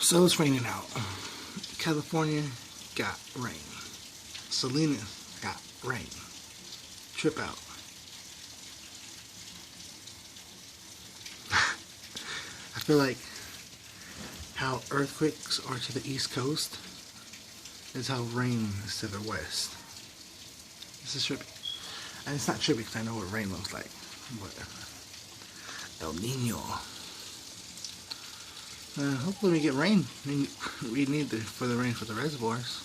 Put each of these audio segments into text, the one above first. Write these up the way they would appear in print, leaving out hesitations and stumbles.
So it's raining out. California got rain. Salinas got rain. Trip out. I feel like how earthquakes are to the East Coast is how rain is to the West. This is trippy. And it's not trippy because I know what rain looks like. But El Nino. Hopefully we get rain. We need for the rain for the reservoirs.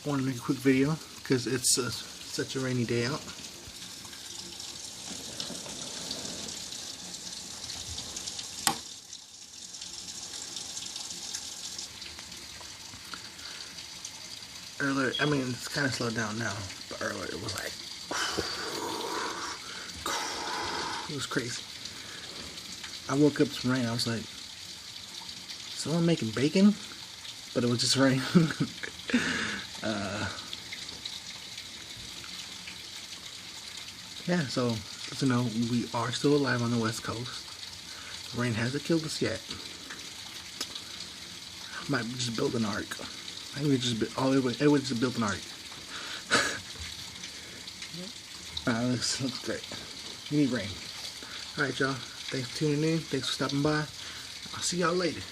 I want to make a quick video because it's such a rainy day out. Earlier, I mean, it's kind of slowed down now, but earlier it was like, it was crazy. I woke up to rain. I was like, someone making bacon? But it was just rain. Yeah, so just to know, we are still alive on the West Coast. Rain hasn't killed us yet. Might just build an ark. I think we just everybody just built an ark. Looks great. We need rain. Alright, y'all. Thanks for tuning in. Thanks for stopping by. I'll see y'all later.